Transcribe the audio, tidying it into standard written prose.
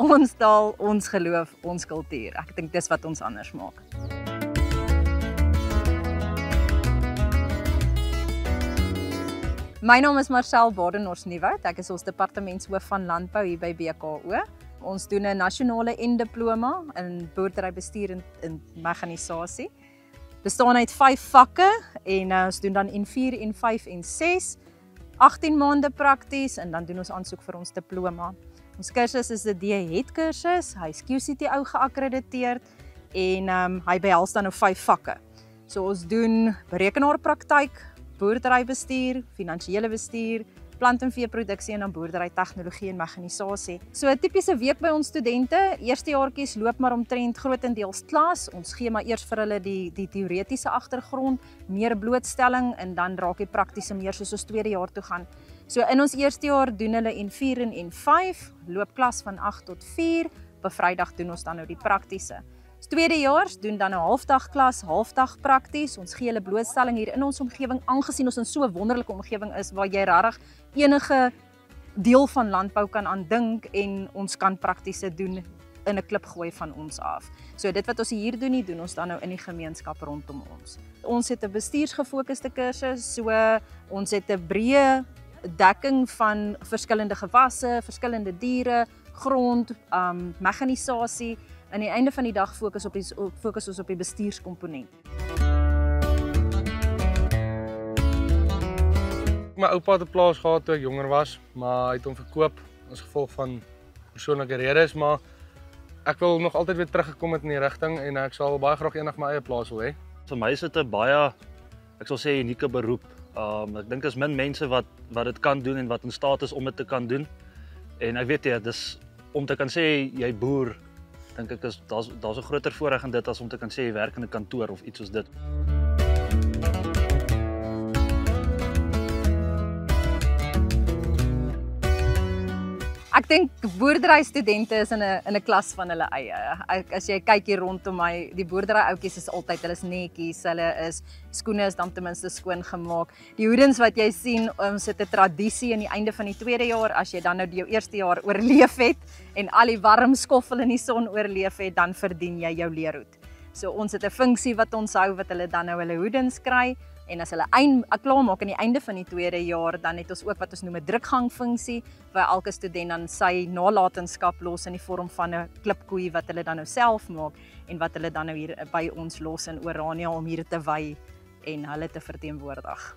ons taal, ons geloof, ons kultuur. Ek dink dis wat ons anders maak. My naam is Marcel Badenhorst-Nieuwoud. Ek is ons departementshoof van landbou hier by BKO. Ons doen 'n nasionale N-diploma in boerderybestuur en mekanisasie. Bestaan uit 5 vakke en ons doen dan N4, N5 en 6. 18 maande prakties en dan doen ons aansoek vir ons diploma. Ons kursus is 'n D-Het kursus. Hy is QCTO geakkrediteerd en hy behels dan nou 5 vakke. So ons doen berekenaarpraktyk, boerderybestuur, finansiële bestuur, plant- en veeproduksie en dan boerderytegnologie en mekanisasie. So 'n tipiese week by ons studente, eerstejaartjies loop maar omtrent grootendeels klas. Ons gee maar eers vir hulle die teoretiese agtergrond, meer blootstelling en dan raak die praktiese meer soos ons tweede jaar toe gaan. So in ons eerste jaar doen hulle N4 en N5, loop klas van 8 tot 4, op 'n Vrydag doen ons dan nou die praktiese. Tweedejaars doen dan 'n halfdag klas, halfdag prakties. Ons gee hulle blootstelling hier in ons omgewing, aangesien ons in so 'n wonderlike omgewing is waar jy regtig enige deel van landbou kan aandink en ons kan praktiese doen in 'n klip gooi van ons af. So dit wat ons hier doen ons dan nou in die gemeenskap rondom ons. Ons het 'n bestuursgefokusde kursus, so ons het 'n breë dekking van verskillende gewasse, verskillende diere, grond, mekanisasie. Aan die einde van die dag fokus ons op die bestuurskomponent. My oupa het 'n plaas gehad toe ek jonger was, maar hy het hom verkoop as gevolg van persoonlike redes, maar ek wil nog altyd weer teruggekom het in die rigting en ek sal baie graag eendag my eie plaas wil hê. Vir my is dit 'n baie, ek sal sê, unieke beroep. Ek dink daar's min mense wat dit kan doen en wat in staat is om dit te kan doen. En ek weet jy, dis om te kan sê jy boer, dink ek daar's 'n groter voorreg in dit as om te kan sê jy werk in 'n kantoor of iets soos dit. Ek dink boerderystudente is in 'n klas van hulle eie. As jy kyk hier rondom my, die boerderyouetjies is altyd, hulle is netjies, skoene is dan ten minste skoon gemaak. Die hoedens wat jy sien, ons het 'n tradisie aan die einde van die tweede jaar, as jy dan nou jou eerste jaar oorleef het en al die warm skoffel in die son oorleef het, dan verdien jy jou leerhoed. So ons het 'n funksie wat ons hou wat hulle dan nou hulle hoedens kry. En as hulle klaar maak aan die einde van die tweede jaar, dan het ons ook wat ons noem 'n drukgangfunksie, waar elke student dan sy nalatenskap los in die vorm van 'n klipkoei wat hulle dan nou self maak en wat hulle dan nou hier by ons los in Orania om hier te wy en hulle te verteenwoordig.